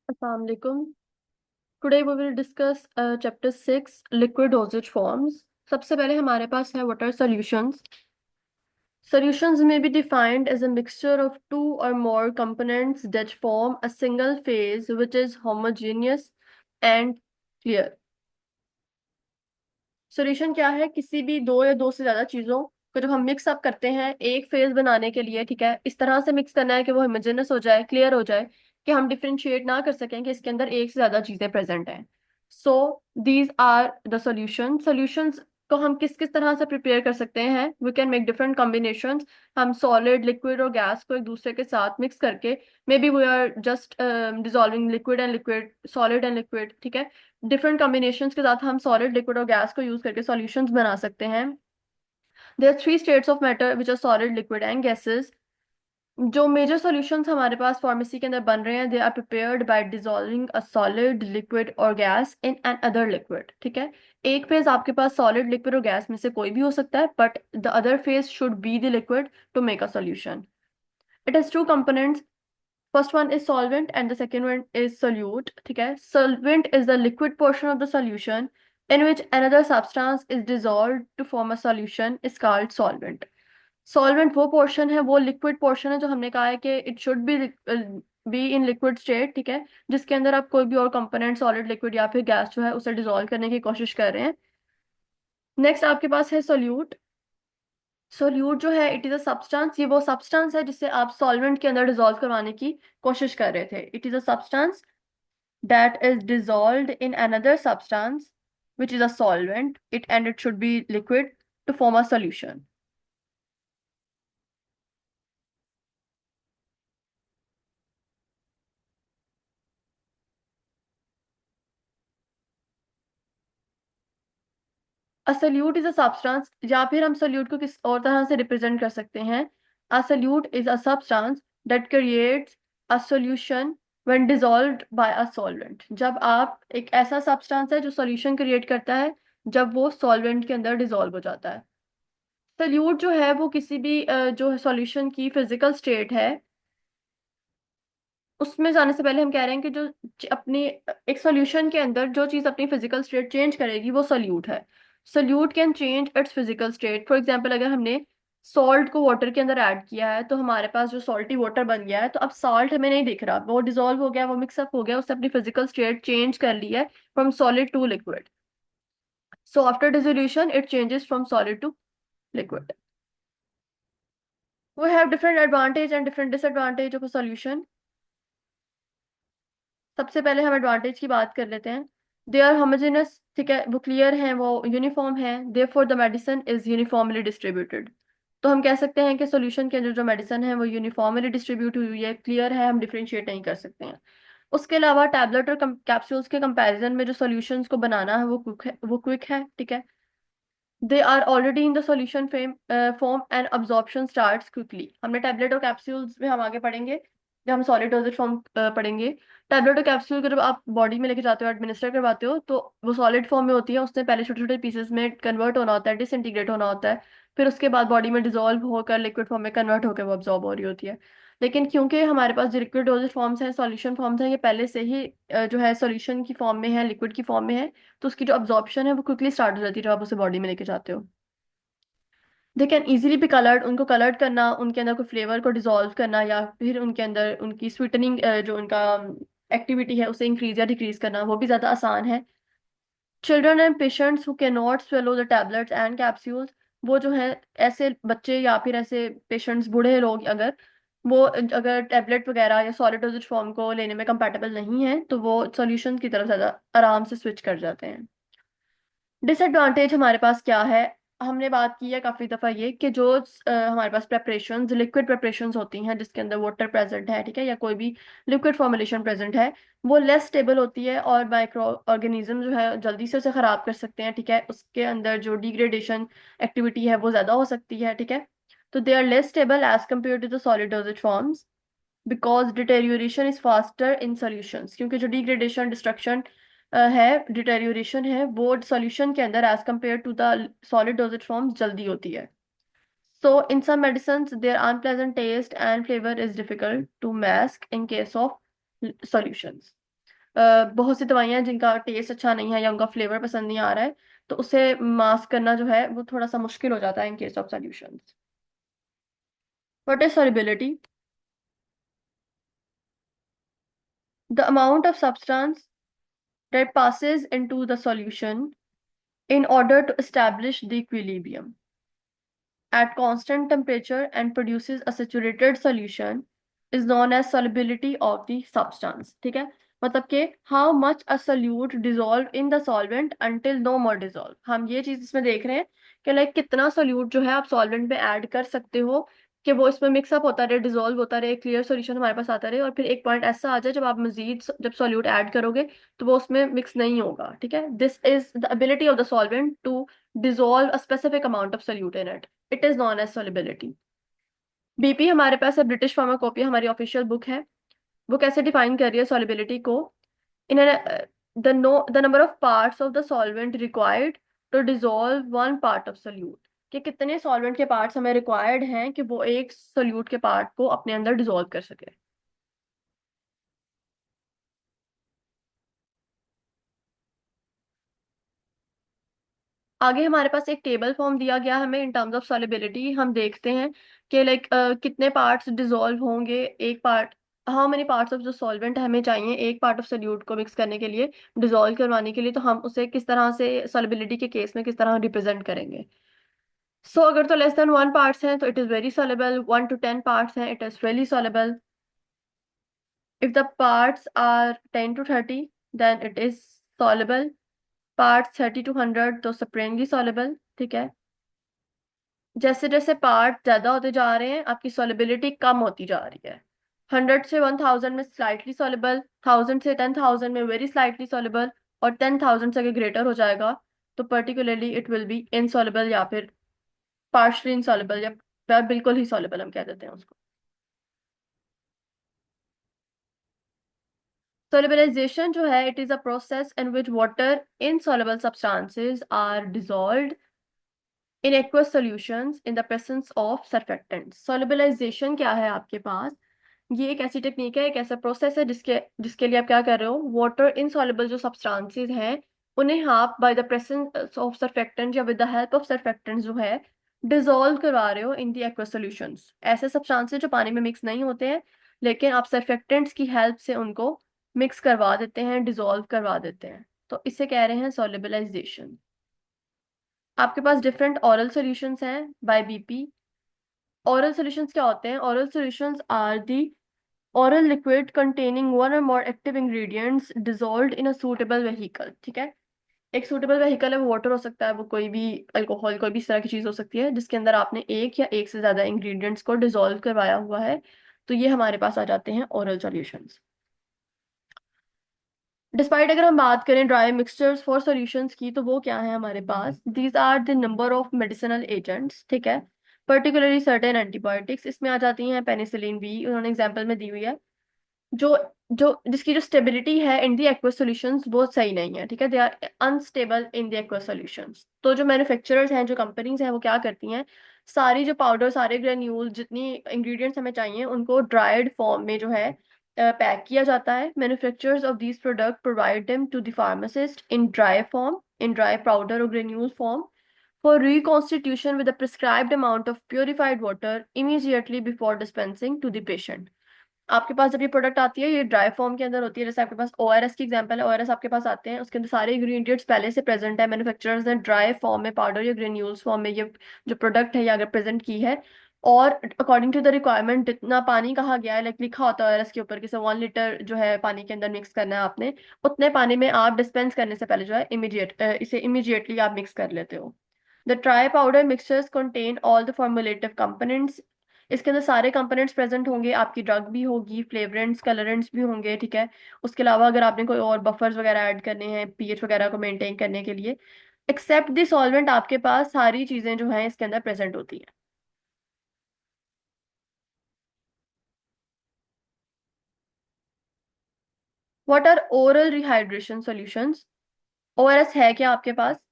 Assalamu alaikum. Today we will discuss chapter 6 liquid dosage forms. सबसे पहले हमारे पास है what are solutions. Solutions may be defined as a mixture of two or more components that form a single phase which is homogeneous and clear. Solution क्या है? किसी भी दो या दो से ज्यादा चीजों को जब हम मिक्स अप करते हैं एक फेज बनाने के लिए, ठीक है, इस तरह से मिक्स करना है कि वो होमोजेनस हो जाए, क्लियर हो जाए, कि हम डिफरेंशिएट ना कर सकें कि इसके अंदर एक से ज्यादा चीजें प्रेजेंट हैं। So these are the solution. Solutions को हम किस किस तरह से प्रिपेयर कर सकते हैं? We can make different combinations. हम सॉलिड, लिक्विड और गैस को एक दूसरे के साथ मिक्स करके, maybe we are just dissolving liquid and liquid, solid and liquid, ठीक है, डिफरेंट कॉम्बिनेशंस के साथ हम सॉलिड, लिक्विड और गैस को यूज करके सॉल्यूशंस बना सकते हैं। There are three states of matter which are solid, liquid and gases. जो मेजर सॉल्यूशंस हमारे पास फार्मेसी के अंदर बन रहे हैं, they are prepared by dissolving a solid, liquid और gas in another liquid, ठीक है। एक फेज आपके पास सॉलिड, लिक्विड और गैस में से कोई भी हो सकता है, but the other phase should be the liquid to make a solution. It has two components. First one is solvent and the second one is solute, ठीक है। Solvent is the liquid portion of the solution in which another substance is dissolved to form a solution is called solvent. Solvent वो portion है, वो liquid portion है जो हमने कहा है कि it should be in liquid state, ठीक है, जिसके अंदर आप कोई भी और component solid, liquid या फिर गैस जो है उसे dissolve करने की कोशिश कर रहे हैं। नेक्स्ट आपके पास है solute। सोल्यूट जो है इट इज अ सब्सटेंस, ये वो सब्सटेंस है जिसे आप सॉल्वेंट के अंदर डिसॉल्व करवाने की कोशिश कर रहे थे। It is a substance that is dissolved in another substance which is a solvent, it should be liquid to form a solution. A solute is a substance, या फिर हम solute को किस और तरह से रिप्रेजेंट कर सकते हैं? A solute is a substance that creates a solution when dissolved by a solvent. जब आप एक ऐसा सब्सटेंस है जो सॉल्यूशन क्रिएट करता है जब वो सॉल्वेंट के अंदर डिसॉल्व हो जाता है। सोल्यूट जो है वो किसी भी जो सॉल्यूशन की फिजिकल स्टेट है उसमें जाने से पहले हम कह रहे हैं कि जो अपनी एक सॉल्यूशन के अंदर जो चीज अपनी फिजिकल स्टेट चेंज करेगी वो सोल्यूट है। Solute can change it's physical state. For example, अगर हमने सॉल्ट को वाटर के अंदर ऐड किया है तो हमारे पास जो सॉल्टी वाटर बन गया है, तो अब सॉल्ट हमें नहीं दिख रहा, वो डिजोल्व हो गया, वो मिक्सअप हो गया, उसने अपनी फिजिकल स्टेट चेंज कर ली है from solid to liquid. So after dissolution it changes from solid to liquid. We have different advantage and different disadvantage of a solution. सबसे पहले हम एडवांटेज की बात कर लेते हैं। दे आर होमोजेनस, ठीक है, वो क्लियर हैं, वो यूनिफॉर्म है। Therefore the medicine is uniformly distributed. तो हम कह सकते हैं कि सॉल्यूशन के अंदर जो मेडिसिन है वो यूनिफॉर्मली डिस्ट्रीब्यूट हुई है, क्लियर है, हम डिफरेंशिएट नहीं कर सकते हैं। उसके अलावा टैबलेट और कैप्सूल्स के कंपैरिजन में जो सॉल्यूशंस को बनाना है वो क्विक है, ठीक है। They are already in the solution form and absorption starts quickly. हमने टैबलेट और कैप्सूल्स में हम आगे पढ़ेंगे जब हम सॉलिड डोजेज फॉर्म पढ़ेंगे। टैबलेट और कैप्सूल को जब आप बॉडी में लेके जाते हो, एडमिनिस्टर करवाते हो, तो वो सॉलिड फॉर्म में होती है, उसने पहले छोटे छोटे पीसेस में कन्वर्ट होना होता है, डिसइंटीग्रेट होना होता है, फिर उसके बाद बॉडी में डिजोल्व होकर लिक्विड फॉर्म में कन्वर्ट होकर वो अब्जॉर्ब हो रही होती है। लेकिन क्योंकि हमारे पास जो लिक्विड डोजेज फॉर्म्स हैं, सॉल्यूशन फॉर्म्स हैं, ये पहले से ही जो है सॉल्यूशन की फॉर्म में है, लिक्विड की फॉर्म में है, तो उसकी जो अब्जॉर्प्शन है वो क्विकली स्टार्ट हो जाती है जब आप उसे बॉडी में लेके जाते हो। They can easily be coloured, उनको कलर्ड करना, उनके अंदर कोई फ्लेवर को डिसॉल्व करना या फिर उनके अंदर उनकी स्वीटनिंग जो उनका एक्टिविटी है उसे इंक्रीज या डिक्रीज करना, वो भी ज़्यादा आसान है। Children and patients who can not swallow the tablets and capsules, वो जो है ऐसे बच्चे या फिर ऐसे पेशेंट्स, बूढ़े लोग, अगर वो अगर टैबलेट वगैरह या सॉलिड डोजेज फॉर्म को लेने में कंपेटेबल नहीं है तो वो सॉल्यूशन की तरफ ज़्यादा आराम से स्विच कर जाते हैं। डिसएडवांटेज हमारे पास क्या है? हमने बात की है काफी दफा ये कि जो हमारे पास प्रेपरेशंस, लिक्विड प्रेपरेशंस होती हैं जिसके अंदर वाटर प्रेजेंट है, ठीक है, या कोई भी लिक्विड फॉर्मुलेशन प्रेजेंट है, वो लेस स्टेबल होती है और माइक्रो ऑर्गेनिज्म जो है जल्दी से उसे खराब कर सकते हैं, ठीक है, उसके अंदर जो डिग्रेडेशन एक्टिविटी है वो ज्यादा हो सकती है, ठीक है। तो they are less stable as compare to the solid dosage forms because deterioration is faster in solutions, क्योंकि जो डिग्रेडेशन, डिस्ट्रक्शन है, डिटेरियोरेशन है, वो सॉल्यूशन के अंदर as compare to the solid dosage form जल्दी होती है। So in some medicines their unpleasant taste and flavour is difficult to mask in case of solutions. बहुत सी दवाइयां हैं जिनका टेस्ट अच्छा नहीं है या उनका फ्लेवर पसंद नहीं आ रहा है, तो उसे मास्क करना जो है वो थोड़ा सा मुश्किल हो जाता है इन case of solutions. What is solubility? The amount of substance that passes into the solution in order to establish the equilibrium at constant temperature and produces a saturated solution is known as solubility of the substance। ठीक है, मतलब कि how much a solute dissolved in the solvent until no more dissolve। हम ये चीज इसमें देख रहे हैं कि लाइक कितना सोल्यूट जो है आप सॉल्वेंट में ऐड कर सकते हो कि वो इसमें मिक्सअप होता रहे, डिसॉल्व होता रहे, क्लियर सॉल्यूशन हमारे पास आता रहे, और फिर एक पॉइंट ऐसा आ जाए जब आप मजीद जब सॉल्यूट ऐड करोगे तो वो उसमें मिक्स नहीं होगा। ठीक है, this is the ability of the solvent to dissolve a specific amount of solute in it. It is known as solubility। BP हमारे पास है, ब्रिटिश फार्माकोपिया हमारी ऑफिशियल बुक है। वो कैसे डिफाइन कर रही है सॉलिबिलिटी को? In the number of parts of the solvent required to dissolve one part of solute, कि कितने सॉल्वेंट के पार्ट्स हमें रिक्वायर्ड हैं कि वो एक सोल्यूट के पार्ट को अपने अंदर डिसॉल्व कर सके। आगे हमारे पास एक टेबल फॉर्म दिया गया हमें इन टर्म्स ऑफ सॉलिबिलिटी। हम देखते हैं कि लाइक कितने पार्ट्स डिसॉल्व होंगे, एक part, how many parts of जो सॉल्वेंट हमें चाहिए एक पार्ट ऑफ सोल्यूट को मिक्स करने के लिए, डिसॉल्व करवाने के लिए, तो हम उसे किस तरह से सॉलिबिलिटी के केस में किस तरह रिप्रेजेंट करेंगे। सो अगर तो लेस देन 1 पार्ट्स हैं तो it is very soluble, 1 to 10 parts हैं it is very soluble, if the parts are 10 to 30 then it is soluble, parts 30 to 100 तो सुप्रीमली सॉलेबल। ठीक है, जैसे जैसे पार्ट ज्यादा होते जा रहे हैं आपकी सॉलिबिलिटी कम होती जा रही है। 100 से 1000 में स्लाइटली सॉलेबल, 1000 से 10,000 में वेरी स्लाइटली सॉलेबल, और 10,000 से अगर ग्रेटर हो जाएगा तो particularly it will be insoluble या फिर पार्शली इनसॉलेबल, या बिल्कुल ही सॉलेबल हम कह देते हैं उसको। Solubilization जो है it is a process in which water insoluble substances are dissolved in aqueous solutions in the presence of surfactants। solubilization क्या है आपके पास? ये एक ऐसी टेक्निक है, एक ऐसा प्रोसेस है जिसके जिसके लिए आप क्या कर रहे हो, वाटर इनसॉल्युबल जो सब्सटेंसेस हैं उन्हें आप by the presence of surfactant या with the help of surfactant जो है डिसॉल्व करवा रहे हो इन दी एक्वस सॉल्यूशंस। ऐसे सब्सटेंसेस जो पानी में मिक्स नहीं होते हैं लेकिन आप सर्फेक्टेंट्स की हेल्प से उनको मिक्स करवा देते हैं, डिसॉल्व करवा देते हैं, तो इसे कह रहे हैं सॉल्युबलाइजेशन। आपके पास डिफरेंट ऑरल सॉल्यूशंस हैं बाय बीपी। ऑरल सॉल्यूशंस क्या होते हैं? Oral solutions are the oral liquid containing one or more active ingredients dissolved in a suitable vehicle। ठीक है, एक suitable vehicle है, वो वाटर हो सकता है, वो कोई भी अल्कोहल, कोई भी इस तरह की चीज हो सकती है जिसके अंदर आपने एक या एक से ज्यादा इंग्रेडिएंट्स को डिसॉल्व करवाया हुआ है, तो ये हमारे पास आ जाते हैं ओरल सॉल्यूशंस। डिस्पाइट अगर हम बात करें ड्राई मिक्सचर्स फॉर सॉल्यूशंस की, तो वो क्या है हमारे पास? These are the number of medicinal agents. ठीक है, पर्टिकुलरली सर्टेन एंटीबायोटिक्स इसमें आ जाती हैं, पेनिसिलिन भी उन्होंने एग्जाम्पल में दी हुई है, जो जो जिसकी जो स्टेबिलिटी है इन दी एक्वस सॉल्यूशंस वो सही नहीं है। ठीक है, they are unstable in the aqueous solutions. तो जो मैन्युफैक्चरर्स हैं, जो कंपनीज हैं, वो क्या करती हैं, सारी जो पाउडर, सारे ग्रेन्यूल, जितनी इंग्रेडिएंट्स हमें चाहिए उनको ड्राइड फॉर्म में जो है पैक किया जाता है। Manufacturers of these product provide them to the pharmacist in dry form, in dry powder और granule form for reconstitution with a prescribed amount of purified water immediately before dispensing to the patient। आपके पास जब ये product आती है ये dry form के अंदर होती है, जैसे आपके पास ओआरएस की एग्जांपल है, ओआरएस आपके पास आते हैं, उसके अंदर सारे इंग्रेडिएंट्स पहले से प्रेजेंट है, मैन्युफैक्चरर्स ने ड्राई फॉर्म में पाउडर या ग्रेन्यूल्स फॉर्म में ये जो प्रोडक्ट है ये अगर प्रेजेंट की है, और अकॉर्डिंग टू द रिक्वायरमेंट जितना पानी कहा गया है, लाइक लिखा होता है ओआरएस के ऊपर कि 1 लीटर जो है पानी के अंदर मिक्स करना है आपने, उतने पानी में आप डिस्पेंस करने से पहले जो है इसे इमीडिएटली आप मिक्स कर लेते हो। The dry powder mixtures contain all the formulative components. इसके अंदर सारे कंपोनेंट्स प्रेजेंट होंगे, आपकी ड्रग भी होगी, फ्लेवरेंट्स, कलरेंट्स भी होंगे। ठीक है, उसके अलावा अगर आपने कोई और बफर्स वगैरह ऐड करने हैं पीएच वगैरह को मेंटेन करने के लिए, एक्सेप्ट द सॉल्वेंट, आपके पास सारी चीजें जो हैं इसके अंदर प्रेजेंट होती हैं। What are oral rehydration solutions? ORS है क्या आपके पास?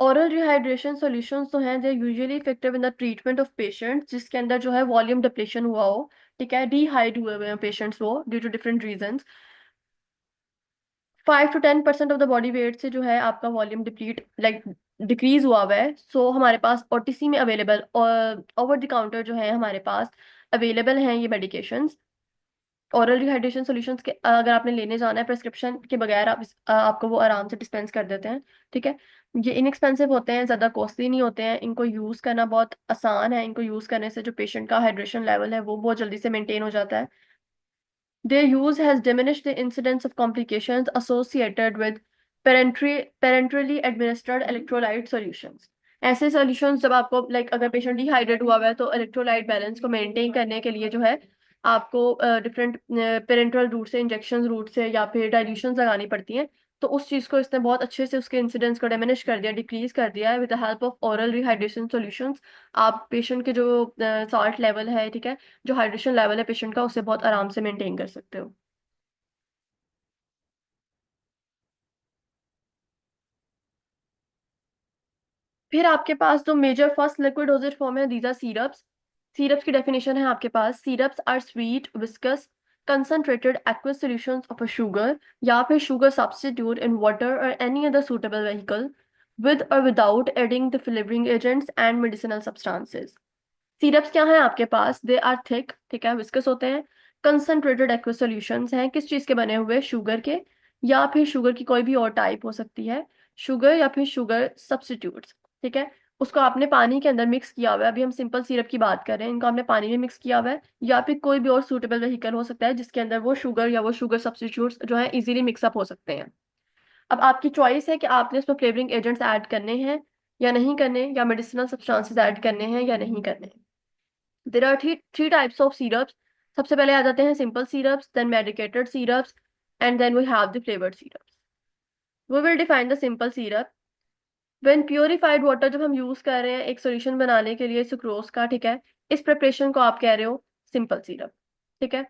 ओरल रिहाइड्रेशन सॉल्यूशंस जो हैं they usually effective in the treatment of patients जिसके अंदर जो है वॉल्यूम डिप्लेशन हुआ हो। ठीक है, डिहाइड हुए हुए हैं पेशेंट्स वो due to different reasons. 5 to 10% of the body weight से जो है आपका वॉल्यूम डिप्लीट लाइक डिक्रीज हुआ है। सो हमारे पास ओटीसी में अवेलेबल और ओवर द काउंटर जो है हमारे पास अवेलेबल हैं ये मेडिकेशंस। ओरल रिहाइड्रेशन सॉल्यूशंस के अगर आपने लेने जाना है प्रेस्क्रिप्शन के बगैर आपको वो आराम से डिस्पेंस कर देते हैं। ठीक है। ये इनएक्सपेंसिव होते हैं, ज़्यादा कॉस्टली नहीं होते हैं, इनको यूज़ करना बहुत आसान है। इनको यूज़ करने से जो पेशेंट का हाइड्रेशन लेवल है वो बहुत जल्दी से मेंटेन हो जाता है। Their use has diminished the incidence of complications associated with parenterally administered electrolyte solutions. ऐसे सॉल्यूशंस जब आपको अगर पेशेंट डिहाइड्रेट हुआ हुआ है तो इलेक्ट्रोलाइट बैलेंस को मेंटेन करने के लिए जो है आपको डिफरेंट पेरेंटल रूट से, इंजेक्शन रूट से या फिर डाइल्यूशंस लगानी पड़ती हैं। तो उस चीज़ को इसने बहुत अच्छे से उसके इंसिडेंस को डिमिनिश कर दिया, डिक्रीज कर दिया है with the help of oral rehydration solutions. आप पेशेंट के जो सॉल्ट लेवल है, ठीक है, जो हाइड्रेशन लेवल है पेशेंट का, उसे बहुत आराम से मेंटेन कर सकते हो। फिर आपके पास जो major first liquid dosage form है, दीज आर सीरप्स। सीरप्स की डेफिनेशन है आपके पास, syrups are sweet viscous concentrated aqueous solutions of a sugar या फिर sugar substitute in water or any other suitable vehicle with or without adding the flavoring agents and medicinal substances। Syrups क्या है आपके पास, they are thick, ठीक है, viscous होते हैं। Concentrated aqueous solutions हैं, किस चीज के बने हुए, शुगर के, या फिर शुगर की कोई भी और टाइप हो सकती है, शुगर या फिर शुगर सब्स्टिट्यूट्स। ठीक है। उसको आपने पानी के अंदर मिक्स किया हुआ है, अभी हम सिंपल सिरप की बात कर रहे हैं, इनको आपने पानी में मिक्स किया हुआ है, या फिर कोई भी और सूटेबल व्हीकल हो सकता है जिसके अंदर वो शुगर या वो शुगर सब्स्टिट्यूट्स जो है इजीली मिक्सअप हो सकते हैं। अब आपकी चॉइस है कि आपने उसमें फ्लेवरिंग एजेंट्स ऐड करने हैं या नहीं करने, या मेडिसिनल सब्सटेंसेस ऐड करने हैं या नहीं करने। There are three types of syrups. सबसे पहले आ जाते हैं simple syrups, then medicated syrups, and then we have the flavoured syrups. We will define the simple syrup. When purified water जब हम यूज कर रहे हैं एक सॉल्यूशन बनाने के लिए सुक्रोज का, ठीक है, इस प्रिपरेशन को आप कह रहे हो सिंपल सिरप। ठीक है।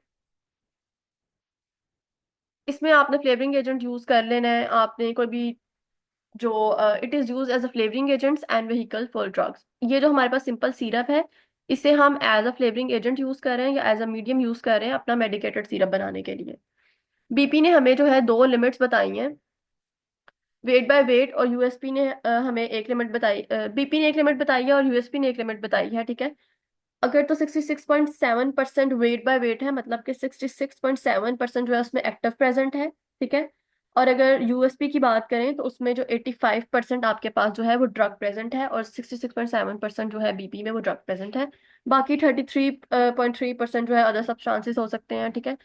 इसमें आपने फ्लेवरिंग एजेंट यूज कर लेना है, आपने कोई भी जो it is use as a flavouring agents and vehicle for drugs. ये जो हमारे पास सिंपल सिरप है, इसे हम as a flavouring agent use कर रहे हैं या एज अ मीडियम यूज कर रहे हैं अपना मेडिकेटेड सिरप बनाने के लिए। बीपी ने हमें जो है दो लिमिट्स बताई हैं, वेट बाय वेट, और यूएसपी ने हमें एक लिमिट बताई, बीपी ने एक लिमिट बताई है और यूएसपी ने एक लिमिट बताई है। ठीक है। अगर तो 66.7% वेट बाय वेट है, मतलब कि 66.7% जो है उसमें एक्टिव प्रेजेंट है। ठीक है। और अगर यूएसपी की बात करें तो उसमें जो 85% आपके पास जो है वो ड्रग प्रेजेंट है, और 66.7% जो है बीपी में वो ड्रग प्रेजेंट है। बाकी 33.3% जो है अदर सब्सटेंसेस हो सकते हैं। ठीक है।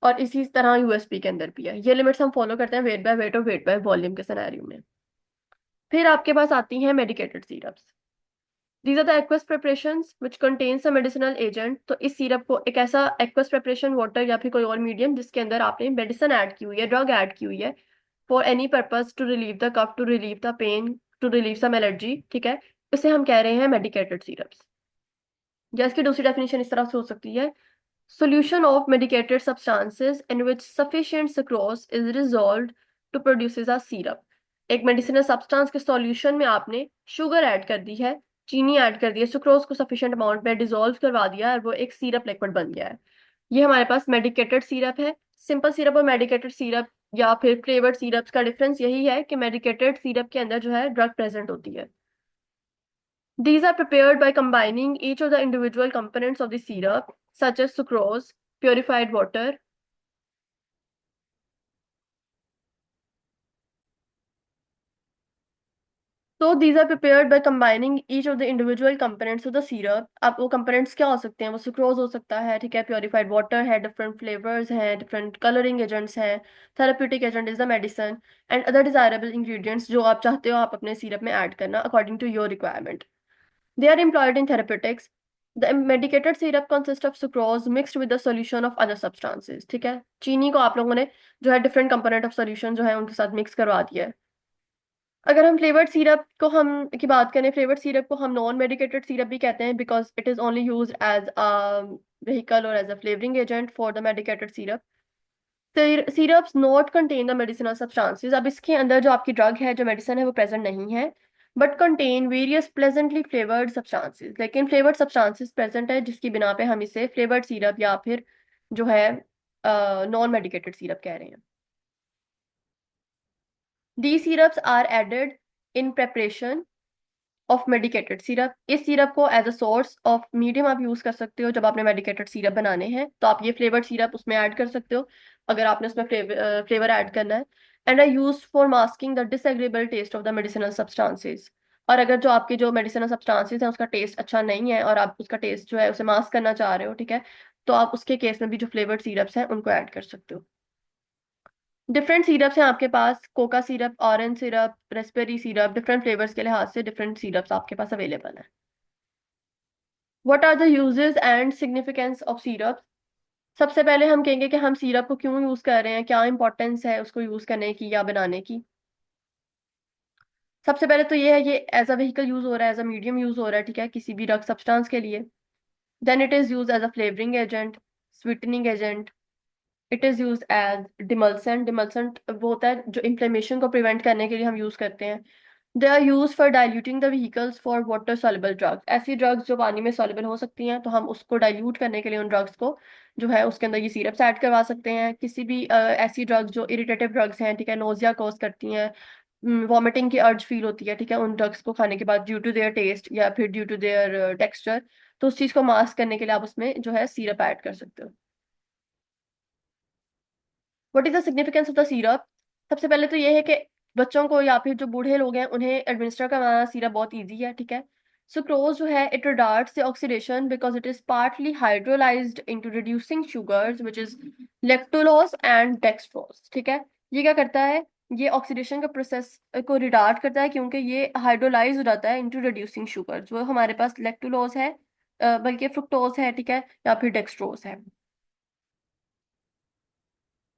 और इसी तरह यूएसपी के अंदर भी है। ये लिमिट्स हम फॉलो करते हैं वेट बाय वेट और वेट बाय वॉल्यूम के सिनेरियो में। फिर आपके पास आती हैं medicated syrups. These are the aqueous preparations which contains a medicinal agent. तो इस सिरप को एक ऐसा एक्वस प्रिपरेशन, वाटर या फिर कोई और मीडियम जिसके अंदर आपने मेडिसिन ऐड की हुई है, ड्रग ऐड की हुई है, for any purpose to relieve the cough, to relieve the pain, to relieve some allergy. ठीक है। इसे हम कह रहे हैं मेडिकेटेड सिरप्स। या इसकी दूसरी डेफिनेशन इस तरह से हो सकती है, solution of medicated substances in which sufficient sucrose is dissolved to produces a syrup। एक मेडिसिनल सब्सटेंस के सॉल्यूशन में आपने शुगर ऐड कर दी है, चीनी ऐड कर दी है, सुक्रोज को सफिशिएंट अमाउंट में डिसॉल्व करवा दिया और वो एक सिरप लिक्विड बन गया है। ये हमारे पास मेडिकेटेड सिरप है। सिंपल सिरप और मेडिकेटेड सिरप या फिर फ्लेवर्ड सिरप्स का डिफरेंस यही है कि मेडिकेटेड सिरप के अंदर जो है ड्रग प्रेजेंट होती है। These are prepared by combining each of the individual components of the syrup, such as sucrose, purified water। So these are prepared by combining each of the individual components of the syrup। अब वो components क्या हो सकते हैं, वो sucrose हो सकता है, ठीक है, purified water है, different flavors हैं, different coloring agents हैं, therapeutic agent is the medicine, and other desirable ingredients जो आप चाहते हो आप अपने syrup में add करना according to your requirement। They are employed in therapeutics। The medicated syrup consists of sucrose mixed with the solution of other substances। ठीक है। चीनी को आप लोगों ने जो है डिफरेंट कंपोनेंट ऑफ सॉल्यूशन जो है उनके साथ मिक्स करवा दिया है। अगर हम फ्लेवर्ड सिरप को हम की बात करें, फ्लेवर्ड सिरप को हम नॉन मेडिकेटेड सिरप भी कहते हैं, because it is only use as a vehicle or as a flavoring agent for the medicated syrup। Syrups not contain the medicinal substances. अब इसके अंदर जो आपकी ड्रग है, जो मेडिसिन है, वो प्रेजेंट नहीं है, but contain various pleasantly flavoured substances. लेकिन फ्लेवर्ड सब्सटेंसेस प्रेजेंट है जिसकी बिना पे हम इसे फ्लेवर्ड सिरप या फिर जो है नॉन मेडिकेटेड सिरप कह रहे हैं। These syrups are added in preparation of medicated syrup. इस सिरप को as a source of medium आप यूज कर सकते हो जब आपने मेडिकेटेड सिरप बनाने हैं, तो आप ये फ्लेवर्ड सिरप उसमें ऐड कर सकते हो अगर आपने उसमें फ्लेवर ऐड करना है। And I use for masking the disagreeable taste of the medicinal substances. और अगर जो आपके जो मेडिसिनल सब्सटेंसेस हैं उसका टेस्ट अच्छा नहीं है और आप उसका टेस्ट जो है उसे मास्क करना चाह रहे हो, ठीक है, तो आप उसके केस में भी जो फ्लेवर्ड सिरप्स हैं उनको ऐड कर सकते हो। डिफरेंट सिरप्स हैं आपके पास, cocoa syrup, orange syrup, raspberry syrup, different flavours के लिहाज से डिफरेंट सिरप्स आपके पास अवेलेबल हैं। What are the uses and significance of syrup. सबसे पहले हम कहेंगे कि हम सिरप को क्यों यूज कर रहे हैं, क्या इंपॉर्टेंस है उसको यूज करने की या बनाने की। सबसे पहले तो ये है, ये एज अ व्हीकल यूज हो रहा है, एज अ मीडियम यूज हो रहा है, ठीक है, किसी भी ड्रग सब्सटेंस के लिए। Then it is use as a flavouring agent, sweetening agent. It is use as demulcent. Demulcent वो होता है जो इन्फ्लेमेशन को प्रिवेंट करने के लिए हम यूज करते हैं। They are use for diluting the vehicles for water soluble drugs. ऐसी ड्रग्स जो पानी में सॉल्युबल हो सकती हैं, तो हम उसको डाइल्यूट करने के लिए उन ड्रग्स को जो है उसके अंदर ये सिरप्स ऐड करवा सकते हैं। किसी भी ऐसी ड्रग्स जो इरिटेटिव ड्रग्स हैं, ठीक है, नोजिया कॉज करती हैं, वॉमिटिंग की अर्ज फील होती है, ठीक है, उन ड्रग्स को खाने के बाद ड्यू टू देयर टेस्ट या फिर ड्यू टू देयर टेक्सचर, तो उस चीज को मास्क करने के लिए आप उसमें जो है सिरप ऐड कर सकते हो। What is the significance of the syrup. सबसे पहले तो ये है कि बच्चों को या फिर जो बूढ़े लोग हैं उन्हें एडमिनिस्टर करवाना सिरप बहुत इजी है, ठीक है। सुक्रोज जो है it retards the oxidation because it is partly hydrolysed into reducing sugars which is लेक्टोलोज एंड डेक्सट्रोज, ठीक है। ये क्या करता है, ये ऑक्सीडेशन का प्रोसेस को रिटार्ड करता है क्योंकि ये हाइड्रोलाइज हो जाता है इनटू रिड्यूसिंग शुगर्स। वो हमारे पास लेक्टोलोज है, बल्कि फ्रुक्टोज है, ठीक है, या फिर डेक्सट्रोज है।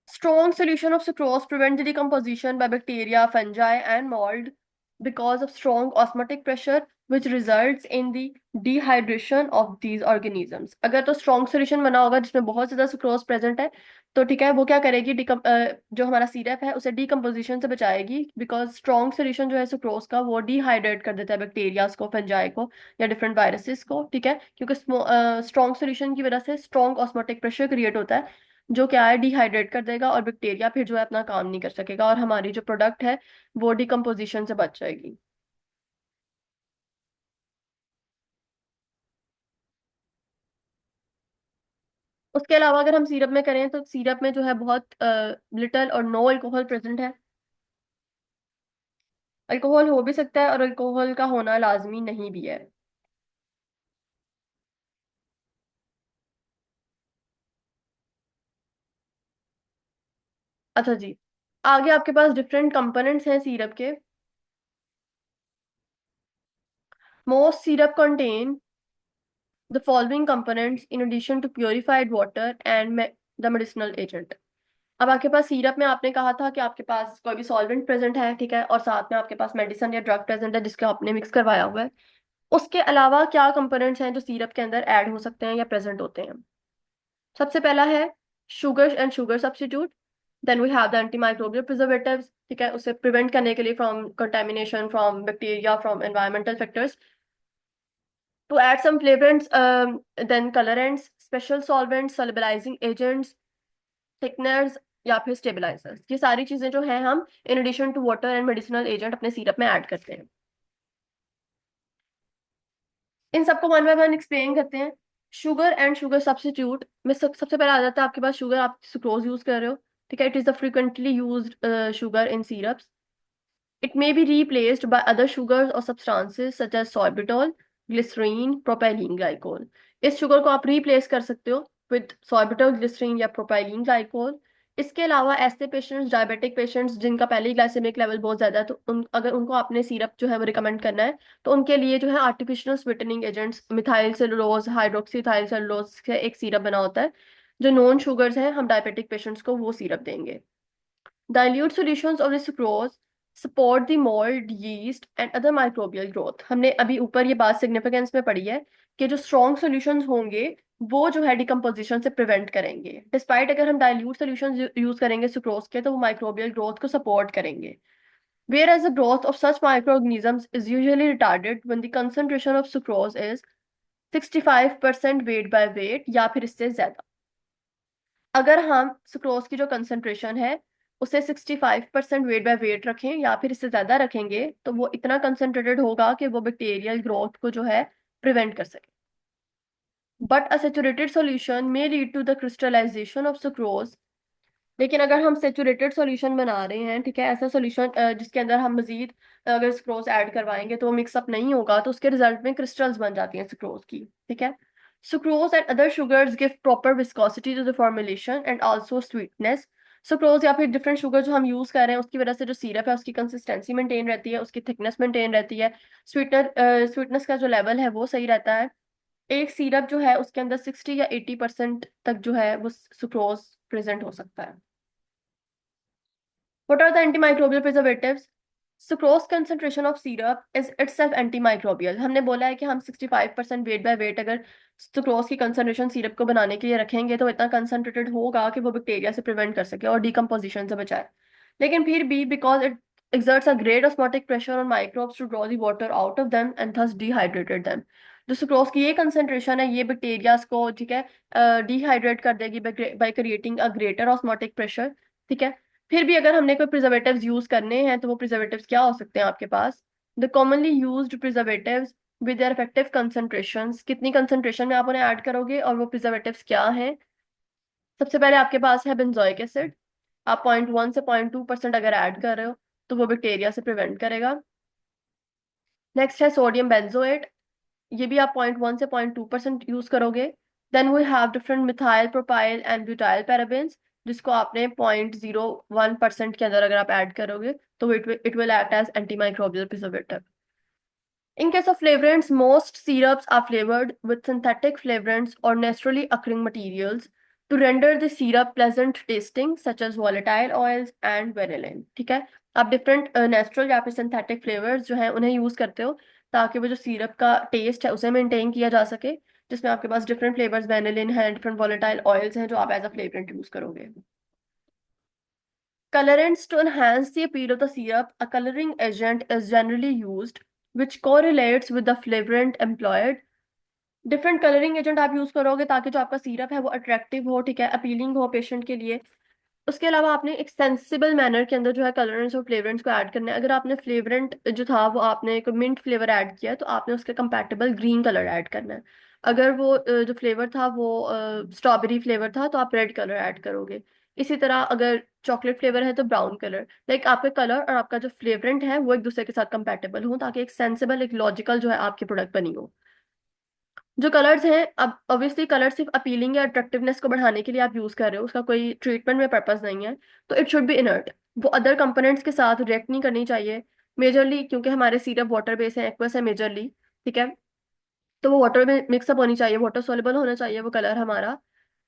Strong solution of sucrose prevent the decomposition by bacteria, fungi, and mold because of strong osmotic pressure, which results in the dehydration of these organisms. अगर तो strong solution बना होगा जिसमें बहुत ज्यादा sucrose present है, तो ठीक है, वो क्या करेगी, जो हमारा सिरप है उसे decomposition से बचाएगी, because strong solution जो है sucrose का वो dehydrate कर देता है बैक्टीरियाज को, फंजाई को या डिफरेंट वायरसेस को, ठीक है, क्योंकि स्ट्रॉन्ग सोल्यूशन की वजह से स्ट्रॉन्ग ऑस्मोटिक प्रेशर क्रिएट होता है जो क्या है डिहाइड्रेट कर देगा और बैक्टीरिया फिर जो है अपना काम नहीं कर सकेगा और हमारी जो प्रोडक्ट है वो डिकम्पोजिशन से बच जाएगी। उसके अलावा अगर हम सिरप में करें तो सिरप में जो है बहुत लिटल और नो अल्कोहल प्रेजेंट है। अल्कोहल हो भी सकता है और अल्कोहल का होना लाजमी नहीं भी है। अच्छा जी, आगे आपके पास डिफरेंट कंपोनेंट्स हैं सिरप के। Most syrup contain the following components in addition to purified water and the medicinal agent. अब आपके पास सिरप में आपने कहा था कि आपके पास कोई भी सॉल्वेंट प्रेजेंट है, ठीक है, और साथ में आपके पास मेडिसिन या ड्रग प्रेजेंट है जिसके आपने मिक्स करवाया हुआ है। उसके अलावा क्या कंपोनेंट्स हैं जो सिरप के अंदर ऐड हो सकते हैं या प्रेजेंट होते हैं। सबसे पहला है sugar and sugar substitute. Then we have the antimicrobial preservatives, ठीक है, उसे प्रिवेंट करने के लिए from contamination from bacteria from environmental factors, to add some flavourants, then colourants, special solvents, solubilising agents, thickeners या फिर स्टेबलाइजर्स। ये सारी चीजें जो हैं हम in addition to water and medicinal agent अपने सिरप में ऐड करते हैं। इन सबको वन बाय वन एक्सप्लेन करते हैं। शुगर एंड शुगर सब्स्टिट्यूट में सबसे पहले आ जाता है आपके पास शुगर, आप सुक्रोज यूज कर रहे हो, ठीक है, it is the frequently used sugar in syrups. It may be replaced by other sugars or substances such as sorbitol, glycerine, propylene glycol. इस शुगर को आप रिप्लेस कर सकते हो विद sorbitol, glycerine या propylene glycol। इसके अलावा ऐसे पेशेंट्स, डायबिटिक पेशेंट्स जिनका पहले ही ग्लाइसेमिक लेवल बहुत ज्यादा है, तो अगर उनको आपने सिरप जो है वो रिकमेंड करना है, तो उनके लिए जो है artificial sweetening agents methyl cellulose, hydroxyethyl cellulose से एक सिरप बना होता है। जो नॉन शुगर्स हैं हम डायबिटिक पेशेंट्स को वो सिरप देंगे। Dilute solutions of the sucrose support the mold, yeast and other microbial growth। हमने अभी ऊपर ये बात सिग्निफिकेंस में पढ़ी है कि जो स्ट्रॉन्ग सॉल्यूशंस होंगे वो जो है डिकम्पोजिशन से प्रिवेंट करेंगे। डिस्पाइट अगर हम डाइल्यूट सॉल्यूशंस यूज करेंगे सुक्रोज के तो वो माइक्रोबियल ग्रोथ को सपोर्ट करेंगे। Whereas the growth of such microorganisms is usually retarded when the concentration of sucrose is 65% weight by weight या फिर इससे ज्यादा। अगर हम सुक्रोज की जो कंसंट्रेशन है उसे 65% वेट बाय वेट रखें या फिर इससे ज्यादा रखेंगे तो वो इतना कंसंट्रेटेड होगा कि वो बैक्टीरियल ग्रोथ को जो है प्रिवेंट कर सके। But a saturated solution may lead to the crystallization of sucrose. लेकिन अगर हम सेचुरेटेड सॉल्यूशन बना रहे हैं, ठीक है, ऐसा सॉल्यूशन जिसके अंदर हम मजीद अगर सुक्रोज ऐड करवाएंगे तो वो मिक्सअप नहीं होगा, तो उसके रिजल्ट में क्रिस्टल्स बन जाती हैं सुक्रोज की, ठीक है। Sucrose and other sugars give proper viscosity to the formulation and also sweetness. Sucrose या फिर डिफरेंट शुगर जो हम यूज कर रहे हैं उसकी वजह से जो सीरप है उसकी कंसिस्टेंसी मेंटेन रहती है, उसकी थिकनेस मेंटेन रहती है, स्वीटनेस का जो लेवल है वो सही रहता है। एक सिरप जो है उसके अंदर 60 या 80% तक जो है वो सुक्रोज प्रेजेंट हो सकता है। What are the antimicrobial preservatives? Sucrose concentration of syrup is itself antimicrobial. हमने बोला है कि हम 65% वेट बाय वेट अगर सुक्रोज की कंसंट्रेशन सिरप को बनाने के लिए रखेंगे तो इतना कंसंट्रेटेड होगा कि वो बैक्टीरिया से प्रिवेंट कर सके और डिकम्पोजिशन से बचाए। लेकिन फिर भी because it exerts a great osmotic pressure on microbes to draw the water out of them and thus dehydrated them. जो सुक्रोज की ये कंसंट्रेशन है ये बैक्टीरियाज को, ठीक है, डिहाइड्रेट कर देगी by creating a greater osmotic pressure, ठीक है। फिर भी अगर हमने कोई प्रिजर्वेटिव्स यूज करने हैं तो वो प्रिजर्वेटिव्स क्या हो सकते हैं आपके पास? The commonly used preservatives with their effective concentrations, कितनी कंसंट्रेशन में आप उन्हें ऐड करोगे और वो प्रिजर्वेटिव्स क्या हैं? सबसे पहले आपके पास है बेंजोइक एसिड। आप 0.1 से 0.2% अगर ऐड कर रहे हो तो वो बैक्टीरिया से प्रिवेंट करेगा। नेक्स्ट है सोडियम बेंजोएट। ये भी आप 0.1 से 0.2% यूज करोगे। Then we have different methyl propyl and butyl parabens, जिसको आपने 0.01% के अंदर अगर आप ऐड करोगे तो it will act as antimicrobial preservative. In case of flavorants, most syrups are flavored with synthetic flavorants or naturally occurring materials to render the syrup pleasant tasting, such as volatile oils and vanillin. ठीक है, आप different natural या फिर synthetic flavours जो हैं उन्हें use करते हो ताकि वो जो सिरप का टेस्ट है उसे मेंटेन किया जा सके, जिसमें आपके पास डिफरेंट फ्लेवर्स वेनिलिन है, डिफरेंट वोलेटाइल ऑयल्स हैं जो आप एज अ फ्लेवरेंट यूज करोगे। Colorants to enhance the appeal of the syrup, a coloring agent is generally used, which correlates with the flavorant employed. Different colouring agent आप use करोगे ताकि जो आपका सिरप है वो अट्रैक्टिव हो, ठीक है, अपीलिंग हो पेशेंट के लिए। उसके अलावा आपने एक सेंसिबल मैनर के अंदर जो है कलरेंट्स और फ्लेवरेंट्स को ऐड करना है। अगर आपने फ्लेवरेंट जो था वो आपने एक मिंट फ्लेवर ऐड किया तो आपने उसके कंपैटिबल ग्रीन कलर ऐड करना है। अगर वो जो फ्लेवर था वो स्ट्रॉबेरी फ्लेवर था तो आप रेड कलर ऐड करोगे। इसी तरह अगर चॉकलेट फ्लेवर है तो ब्राउन कलर। लाइक आपके कलर और आपका जो फ्लेवरेंट है वो एक दूसरे के साथ कंपैटिबल हो ताकि एक सेंसिबल एक लॉजिकल जो है आपकी प्रोडक्ट बनी हो। जो कलर्स हैं, अब ऑब्वियसली कलर सिर्फ अपीलिंग या अट्रैक्टिवनेस को बढ़ाने के लिए आप यूज कर रहे हो, उसका कोई ट्रीटमेंट में पर्पस नहीं है, तो इट शुड बी इनर्ट। वो अदर कंपोनेंट्स के साथ रिएक्ट नहीं करनी चाहिए मेजरली, क्योंकि हमारे सिरप वाटर बेस है, एक्वस है मेजरली, ठीक है। तो वो वाटर में मिक्सअप होनी चाहिए, वाटर सोल्युबल होना चाहिए वो कलर हमारा।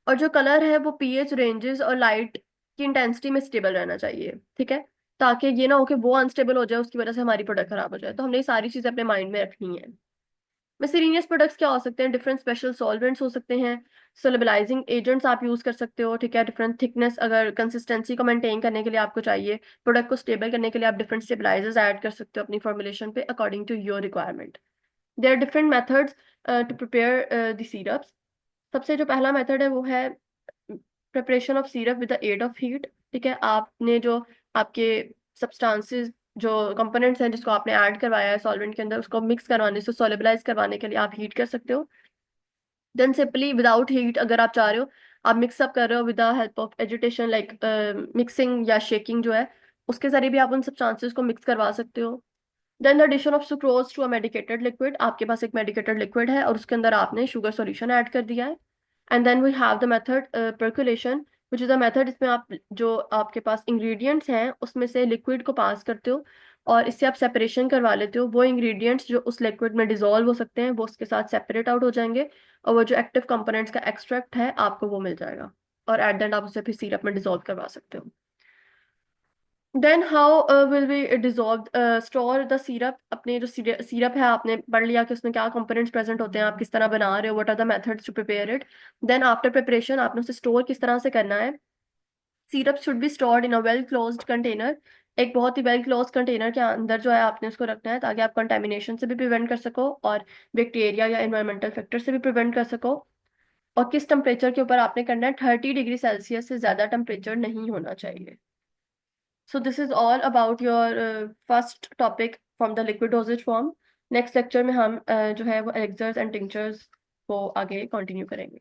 और जो कलर है वो पीएच रेंजेस और लाइट की इंटेंसिटी में स्टेबल रहना चाहिए, ठीक है, ताकि ये ना हो कि वो अनस्टेबल हो जाए उसकी वजह से हमारी प्रोडक्ट खराब हो जाए। तो हमने ये सारी चीजें अपने माइंड में रखनी है। मिसcellaneous प्रोडक्ट्स क्या हो सकते हैं? डिफरेंट स्पेशल सॉल्वेंट्स हो सकते हैं, सोलबिलाइजिंग एजेंट्स आप यूज कर सकते हो, ठीक है। डिफरेंट थिकनेस अगर कंसिस्टेंसी को मेंटेन करने के लिए आपको चाहिए, प्रोडक्ट को स्टेबल करने के लिए आप डिफरेंट स्टेबलाइजर्स ऐड कर सकते हो अपनी फॉर्मुलेशन पे according to your requirement. There are different methods to prepare the syrups. सबसे जो पहला मेथड है वो है preparation of syrup with the aid of heat, ठीक है। आपने जो आपके सब्सटेंसेस जो कंपोनेंट्स हैं जिसको आपने ऐड करवाया है सॉल्वेंट के अंदर उसको मिक्स करवाने से सोलेबलाइज करवाने के लिए आप हीट कर सकते हो। देन सिंपली विदाउट हीट अगर आप चाह रहे हो आप मिक्सअप कर रहे हो with the help of agitation like mixing या शेकिंग जो है उसके जरिए भी आप उन सब्सटेंसेस को मिक्स करवा सकते हो। Then the addition of sucrose to a medicated liquid, आपके पास एक मेडिकेटेड लिक्विड है और उसके अंदर आपने शुगर सॉल्यूशन ऐड कर दिया है। And then we have the method percolation, which is a method इसमें आप जो आपके पास इंग्रेडिएंट्स हैं उसमें से लिक्विड को पास करते हो और इससे आप सेपरेशन करवा लेते हो। वो इंग्रेडिएंट्स जो उस लिक्विड में डिजोल्व हो सकते हैं वो उसके साथ सेपरेट आउट हो जाएंगे और वो जो एक्टिव कंपोनेंट्स का एक्सट्रैक्ट है आपको वो मिल जाएगा और एट द एंड आप उसे फिर सिरप में डिजोल्व करवा सकते हो। Then how will we dissolve store the syrup. अपने जो सिरप है आपने पढ़ लिया कि उसमें क्या कंपोनेंट्स प्रेजेंट होते हैं, आप किस तरह बना रहे हो, what are the methods to prepare it. Then after preparation आपने उसे स्टोर किस तरह से करना है। Syrup should be stored in a well closed container, एक बहुत ही वेल क्लोज कंटेनर के अंदर जो है आपने उसको रखना है ताकि आप कंटेमिनेशन से भी प्रिवेंट कर सको और बैक्टीरिया या इन्वायरमेंटल फैक्टर से भी प्रिवेंट कर सको। और किस टेम्परेचर के ऊपर आपने करना है, 30 डिग्री सेल्सियस से ज्यादा टेम्परेचर नहीं होना चाहिए। So this is all about your first topic from the liquid dosage form. Next lecture में हम जो है वो एलेक्सर्स एंड टिंचर्स को आगे कंटिन्यू करेंगे।